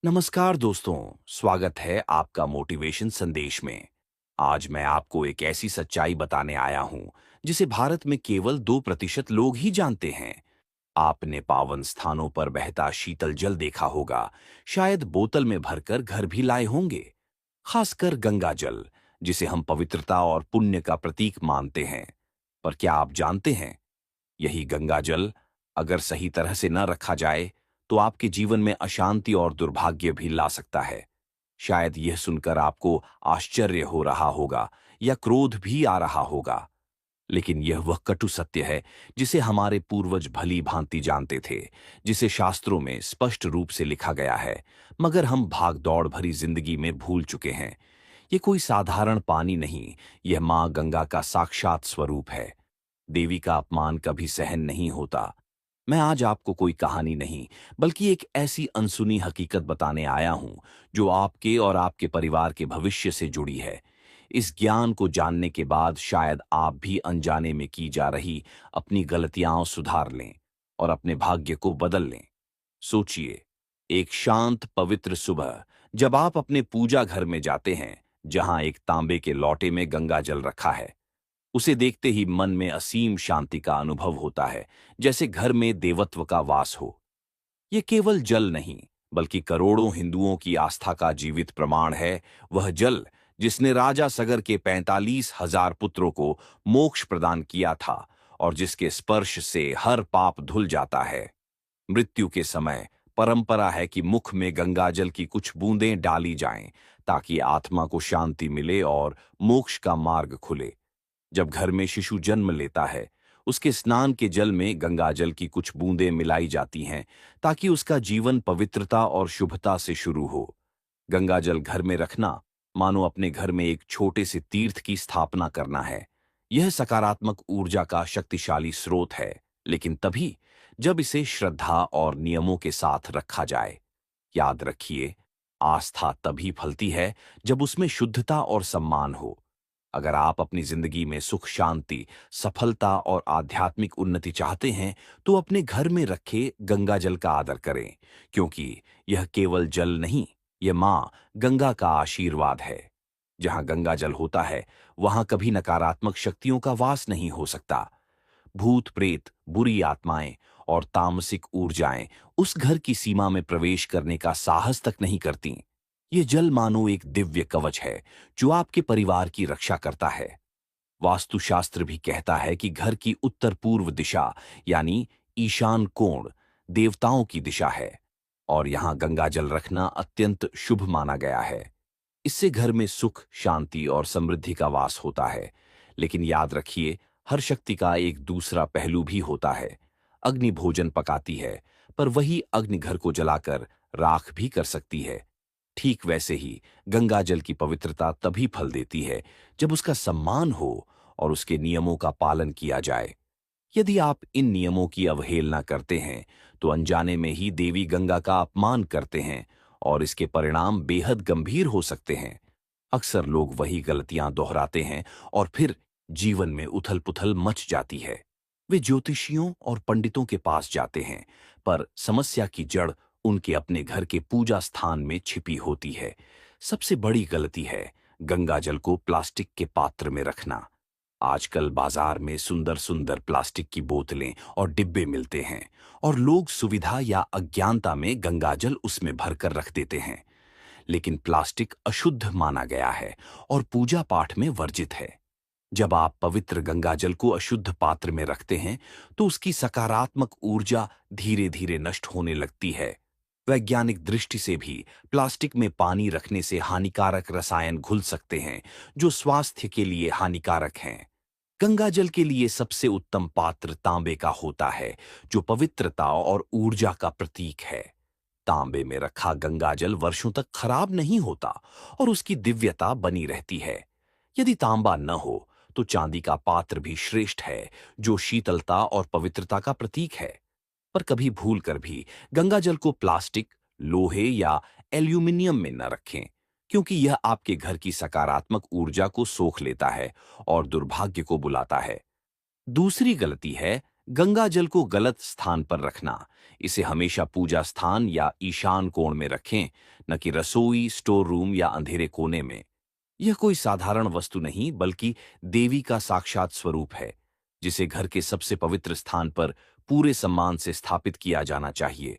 नमस्कार दोस्तों, स्वागत है आपका मोटिवेशन संदेश में। आज मैं आपको एक ऐसी सच्चाई बताने आया हूं जिसे भारत में केवल 2% लोग ही जानते हैं। आपने पावन स्थानों पर बहता शीतल जल देखा होगा, शायद बोतल में भरकर घर भी लाए होंगे। खासकर गंगा जल, जिसे हम पवित्रता और पुण्य का प्रतीक मानते हैं। पर क्या आप जानते हैं, यही गंगा जल अगर सही तरह से न रखा जाए तो आपके जीवन में अशांति और दुर्भाग्य भी ला सकता है। शायद यह सुनकर आपको आश्चर्य हो रहा होगा या क्रोध भी आ रहा होगा, लेकिन यह वह कटु सत्य है जिसे हमारे पूर्वज भली भांति जानते थे, जिसे शास्त्रों में स्पष्ट रूप से लिखा गया है, मगर हम भाग दौड़ भरी जिंदगी में भूल चुके हैं। ये कोई साधारण पानी नहीं, यह मां गंगा का साक्षात स्वरूप है। देवी का अपमान कभी सहन नहीं होता। मैं आज आपको कोई कहानी नहीं, बल्कि एक ऐसी अनसुनी हकीकत बताने आया हूं जो आपके और आपके परिवार के भविष्य से जुड़ी है। इस ज्ञान को जानने के बाद शायद आप भी अनजाने में की जा रही अपनी गलतियां सुधार लें और अपने भाग्य को बदल लें। सोचिए, एक शांत पवित्र सुबह जब आप अपने पूजा घर में जाते हैं, जहां एक तांबे के लोटे में गंगा जल रखा है, उसे देखते ही मन में असीम शांति का अनुभव होता है, जैसे घर में देवत्व का वास हो। ये केवल जल नहीं, बल्कि करोड़ों हिंदुओं की आस्था का जीवित प्रमाण है। वह जल जिसने राजा सगर के 45,000 पुत्रों को मोक्ष प्रदान किया था और जिसके स्पर्श से हर पाप धुल जाता है। मृत्यु के समय परंपरा है कि मुख में गंगाजल की कुछ बूंदें डाली जाएं, ताकि आत्मा को शांति मिले और मोक्ष का मार्ग खुले। जब घर में शिशु जन्म लेता है, उसके स्नान के जल में गंगाजल की कुछ बूंदें मिलाई जाती हैं, ताकि उसका जीवन पवित्रता और शुभता से शुरू हो। गंगाजल घर में रखना मानो अपने घर में एक छोटे से तीर्थ की स्थापना करना है। यह सकारात्मक ऊर्जा का शक्तिशाली स्रोत है, लेकिन तभी जब इसे श्रद्धा और नियमों के साथ रखा जाए। याद रखिए, आस्था तभी फलती है जब उसमें शुद्धता और सम्मान हो। अगर आप अपनी जिंदगी में सुख, शांति, सफलता और आध्यात्मिक उन्नति चाहते हैं, तो अपने घर में रखे गंगा जल का आदर करें, क्योंकि यह केवल जल नहीं, यह मां गंगा का आशीर्वाद है। जहां गंगा जल होता है, वहां कभी नकारात्मक शक्तियों का वास नहीं हो सकता। भूत प्रेत, बुरी आत्माएं और तामसिक ऊर्जाएं उस घर की सीमा में प्रवेश करने का साहस तक नहीं करती। ये जल मानो एक दिव्य कवच है जो आपके परिवार की रक्षा करता है। वास्तुशास्त्र भी कहता है कि घर की उत्तर पूर्व दिशा, यानी ईशान कोण, देवताओं की दिशा है और यहां गंगा जल रखना अत्यंत शुभ माना गया है। इससे घर में सुख, शांति और समृद्धि का वास होता है। लेकिन याद रखिए, हर शक्ति का एक दूसरा पहलू भी होता है। अग्नि भोजन पकाती है, पर वही अग्नि घर को जलाकर राख भी कर सकती है। ठीक वैसे ही गंगा जल की पवित्रता तभी फल देती है जब उसका सम्मान हो और उसके नियमों का पालन किया जाए। यदि आप इन नियमों की अवहेलना करते हैं, तो अनजाने में ही देवी गंगा का अपमान करते हैं और इसके परिणाम बेहद गंभीर हो सकते हैं। अक्सर लोग वही गलतियां दोहराते हैं और फिर जीवन में उथल-पुथल मच जाती है। वे ज्योतिषियों और पंडितों के पास जाते हैं, पर समस्या की जड़ उनके अपने घर के पूजा स्थान में छिपी होती है। सबसे बड़ी गलती है गंगा जल को प्लास्टिक के पात्र में रखना। आजकल बाजार में सुंदर सुंदर प्लास्टिक की बोतलें और डिब्बे मिलते हैं और लोग सुविधा या अज्ञानता में गंगाजल उसमें भरकर रख देते हैं। लेकिन प्लास्टिक अशुद्ध माना गया है और पूजा पाठ में वर्जित है। जब आप पवित्र गंगाजल को अशुद्ध पात्र में रखते हैं, तो उसकी सकारात्मक ऊर्जा धीरे धीरे नष्ट होने लगती है। वैज्ञानिक दृष्टि से भी प्लास्टिक में पानी रखने से हानिकारक रसायन घुल सकते हैं, जो स्वास्थ्य के लिए हानिकारक हैं। गंगाजल के लिए सबसे उत्तम पात्र तांबे का होता है, जो पवित्रता और ऊर्जा का प्रतीक है। तांबे में रखा गंगाजल वर्षों तक खराब नहीं होता और उसकी दिव्यता बनी रहती है। यदि तांबा न हो, तो चांदी का पात्र भी श्रेष्ठ है, जो शीतलता और पवित्रता का प्रतीक है। पर कभी भूल कर भी गंगाजल को प्लास्टिक, लोहे या एल्यूमिनियम में न रखें, क्योंकि यह आपके घर की सकारात्मक ऊर्जा को सोख लेता है और दुर्भाग्य को बुलाता है। दूसरी गलती है गंगा जल को गलत स्थान पर रखना। इसे हमेशा पूजा स्थान या ईशान कोण में रखें, न कि रसोई, स्टोर रूम या अंधेरे कोने में। यह कोई साधारण वस्तु नहीं, बल्कि देवी का साक्षात स्वरूप है, जिसे घर के सबसे पवित्र स्थान पर पूरे सम्मान से स्थापित किया जाना चाहिए।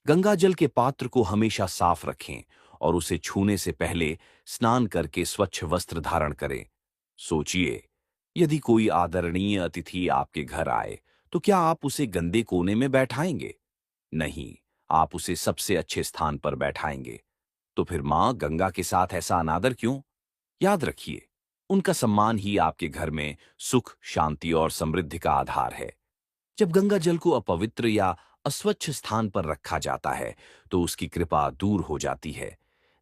गंगा जल के पात्र को हमेशा साफ रखें और उसे छूने से पहले स्नान करके स्वच्छ वस्त्र धारण करें। सोचिए, यदि कोई आदरणीय अतिथि आपके घर आए, तो क्या आप उसे गंदे कोने में बैठाएंगे? नहीं, आप उसे सबसे अच्छे स्थान पर बैठाएंगे। तो फिर मां गंगा के साथ ऐसा अनादर क्यों? याद रखिए, उनका सम्मान ही आपके घर में सुख, शांति और समृद्धि का आधार है। जब गंगा जल को अपवित्र या अस्वच्छ स्थान पर रखा जाता है, तो उसकी कृपा दूर हो जाती है।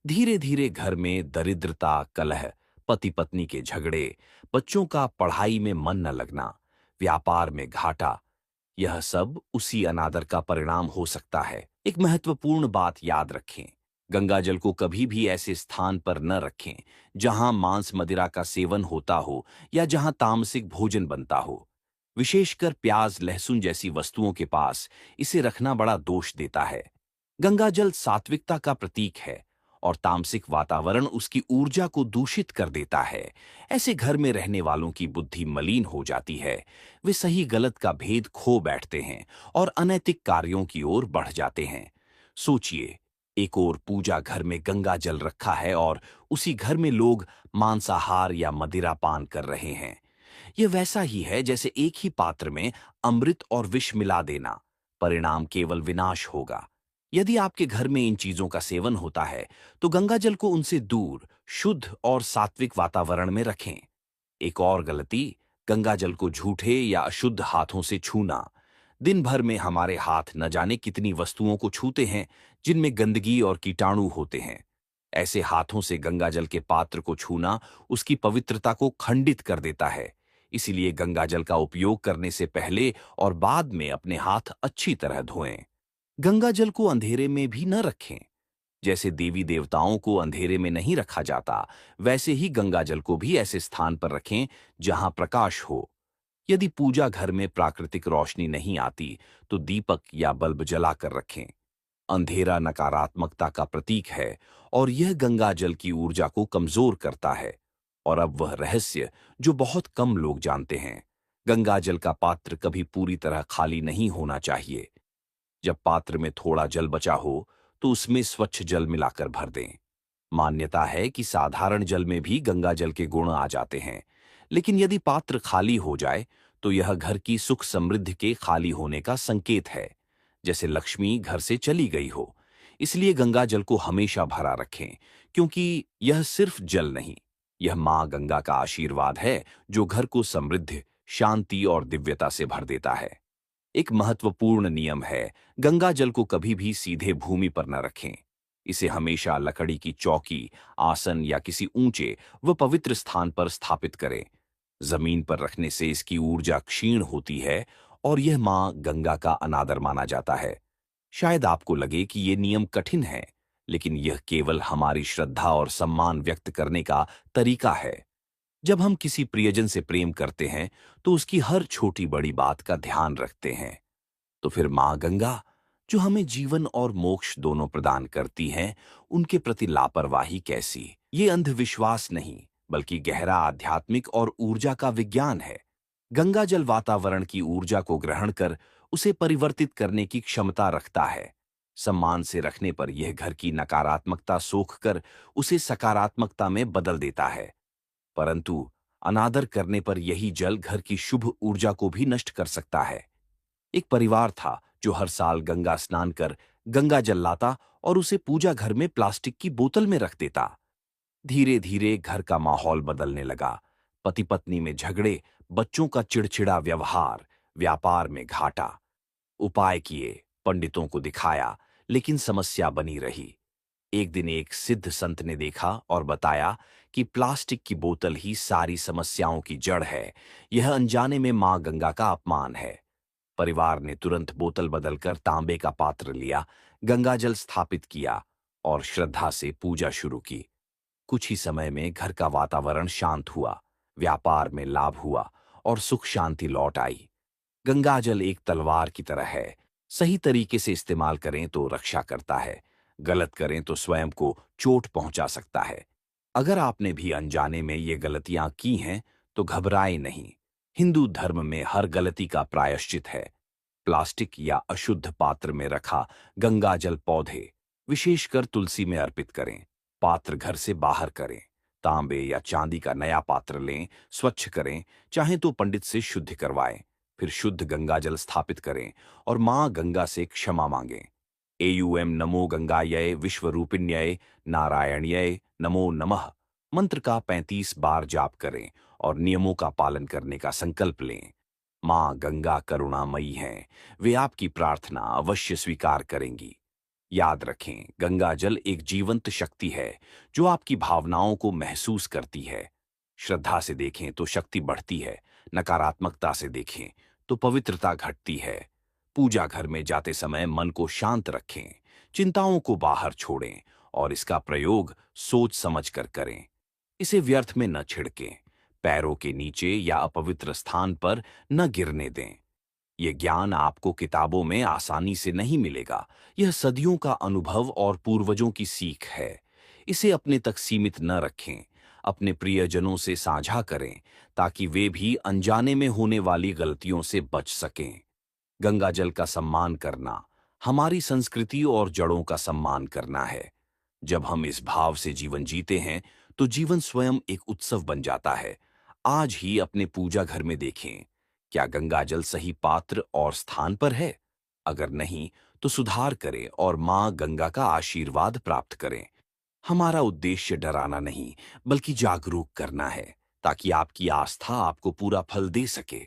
धीरे धीरे घर में दरिद्रता, कलह, पति पत्नी के झगड़े, बच्चों का पढ़ाई में मन न लगना, व्यापार में घाटा, यह सब उसी अनादर का परिणाम हो सकता है। एक महत्वपूर्ण बात याद रखें, गंगा जल को कभी भी ऐसे स्थान पर न रखें जहां मांस मदिरा का सेवन होता हो या जहां तामसिक भोजन बनता हो। विशेषकर प्याज, लहसुन जैसी वस्तुओं के पास इसे रखना बड़ा दोष देता है। गंगा जल सात्विकता का प्रतीक है और तामसिक वातावरण उसकी ऊर्जा को दूषित कर देता है। ऐसे घर में रहने वालों की बुद्धि मलिन हो जाती है। वे सही गलत का भेद खो बैठते हैं और अनैतिक कार्यों की ओर बढ़ जाते हैं। सोचिए, एक ओर पूजा घर में गंगा जल रखा है और उसी घर में लोग मांसाहार या मदिरा पान कर रहे हैं। यह वैसा ही है जैसे एक ही पात्र में अमृत और विष मिला देना। परिणाम केवल विनाश होगा। यदि आपके घर में इन चीजों का सेवन होता है, तो गंगा जल को उनसे दूर, शुद्ध और सात्विक वातावरण में रखें। एक और गलती, गंगा जल को झूठे या अशुद्ध हाथों से छूना। दिन भर में हमारे हाथ न जाने कितनी वस्तुओं को छूते हैं, जिनमें गंदगी और कीटाणु होते हैं। ऐसे हाथों से गंगा जल के पात्र को छूना उसकी पवित्रता को खंडित कर देता है। इसीलिए गंगा जल का उपयोग करने से पहले और बाद में अपने हाथ अच्छी तरह धोएं। गंगा जल को अंधेरे में भी न रखें। जैसे देवी देवताओं को अंधेरे में नहीं रखा जाता, वैसे ही गंगा जल को भी ऐसे स्थान पर रखें जहां प्रकाश हो। यदि पूजा घर में प्राकृतिक रोशनी नहीं आती, तो दीपक या बल्ब जलाकर रखें। अंधेरा नकारात्मकता का प्रतीक है और यह गंगा जल की ऊर्जा को कमजोर करता है। और अब वह रहस्य जो बहुत कम लोग जानते हैं, गंगा जल का पात्र कभी पूरी तरह खाली नहीं होना चाहिए। जब पात्र में थोड़ा जल बचा हो, तो उसमें स्वच्छ जल मिलाकर भर दें। मान्यता है कि साधारण जल में भी गंगा जल के गुण आ जाते हैं, लेकिन यदि पात्र खाली हो जाए, तो यह घर की सुख समृद्धि के खाली होने का संकेत है, जैसे लक्ष्मी घर से चली गई हो। इसलिए गंगा जल को हमेशा भरा रखें, क्योंकि यह सिर्फ जल नहीं, यह मां गंगा का आशीर्वाद है, जो घर को समृद्धि, शांति और दिव्यता से भर देता है। एक महत्वपूर्ण नियम है, गंगा जल को कभी भी सीधे भूमि पर न रखें। इसे हमेशा लकड़ी की चौकी, आसन या किसी ऊंचे व पवित्र स्थान पर स्थापित करें। जमीन पर रखने से इसकी ऊर्जा क्षीण होती है और यह मां गंगा का अनादर माना जाता है। शायद आपको लगे कि ये नियम कठिन है, लेकिन यह केवल हमारी श्रद्धा और सम्मान व्यक्त करने का तरीका है। जब हम किसी प्रियजन से प्रेम करते हैं, तो उसकी हर छोटी बड़ी बात का ध्यान रखते हैं। तो फिर मां गंगा, जो हमें जीवन और मोक्ष दोनों प्रदान करती हैं, उनके प्रति लापरवाही कैसी? ये अंधविश्वास नहीं, बल्कि गहरा आध्यात्मिक और ऊर्जा का विज्ञान है। गंगा जल वातावरण की ऊर्जा को ग्रहण कर उसे परिवर्तित करने की क्षमता रखता है। सम्मान से रखने पर यह घर की नकारात्मकता सोख कर उसे सकारात्मकता में बदल देता है। परंतु अनादर करने पर यही जल घर की शुभ ऊर्जा को भी नष्ट कर सकता है। एक परिवार था जो हर साल गंगा स्नान कर गंगा जल लाता और उसे पूजा घर में प्लास्टिक की बोतल में रख देता। धीरे धीरे घर का माहौल बदलने लगा। पति पत्नी में झगड़े, बच्चों का चिड़चिड़ा व्यवहार, व्यापार में घाटा। उपाय किए, पंडितों को दिखाया, लेकिन समस्या बनी रही। एक दिन एक सिद्ध संत ने देखा और बताया कि प्लास्टिक की बोतल ही सारी समस्याओं की जड़ है। यह अनजाने में मां गंगा का अपमान है। परिवार ने तुरंत बोतल बदलकर तांबे का पात्र लिया, गंगा जल स्थापित किया और श्रद्धा से पूजा शुरू की। कुछ ही समय में घर का वातावरण शांत हुआ, व्यापार में लाभ हुआ और सुख शांति लौट आई। गंगाजल एक तलवार की तरह है। सही तरीके से इस्तेमाल करें तो रक्षा करता है, गलत करें तो स्वयं को चोट पहुंचा सकता है। अगर आपने भी अनजाने में ये गलतियां की हैं, तो घबराएं नहीं। हिंदू धर्म में हर गलती का प्रायश्चित है। प्लास्टिक या अशुद्ध पात्र में रखा गंगाजल पौधे, विशेषकर तुलसी में अर्पित करें। पात्र घर से बाहर करें। तांबे या चांदी का नया पात्र लें, स्वच्छ करें, चाहे तो पंडित से शुद्ध करवाएं। फिर शुद्ध गंगाजल स्थापित करें और मां गंगा से क्षमा मांगें। एयूएम नमो गंगायै विश्वरूपिण्यै नारायण्यै नमो नमः मंत्र का 35 बार जाप करें और नियमों का पालन करने का संकल्प लें। मां गंगा करुणामयी हैं, वे आपकी प्रार्थना अवश्य स्वीकार करेंगी। याद रखें, गंगा जल एक जीवंत शक्ति है जो आपकी भावनाओं को महसूस करती है। श्रद्धा से देखें तो शक्ति बढ़ती है, नकारात्मकता से देखें तो पवित्रता घटती है। पूजा घर में जाते समय मन को शांत रखें, चिंताओं को बाहर छोड़ें और इसका प्रयोग सोच समझ कर करें। इसे व्यर्थ में न छिड़कें, पैरों के नीचे या अपवित्र स्थान पर न गिरने दें। ये ज्ञान आपको किताबों में आसानी से नहीं मिलेगा। यह सदियों का अनुभव और पूर्वजों की सीख है। इसे अपने तक सीमित न रखें, अपने प्रियजनों से साझा करें ताकि वे भी अनजाने में होने वाली गलतियों से बच सकें। गंगा जल का सम्मान करना हमारी संस्कृति और जड़ों का सम्मान करना है। जब हम इस भाव से जीवन जीते हैं, तो जीवन स्वयं एक उत्सव बन जाता है। आज ही अपने पूजा घर में देखें, क्या गंगाजल सही पात्र और स्थान पर है? अगर नहीं, तो सुधार करें और मां गंगा का आशीर्वाद प्राप्त करें। हमारा उद्देश्य डराना नहीं, बल्कि जागरूक करना है, ताकि आपकी आस्था आपको पूरा फल दे सके।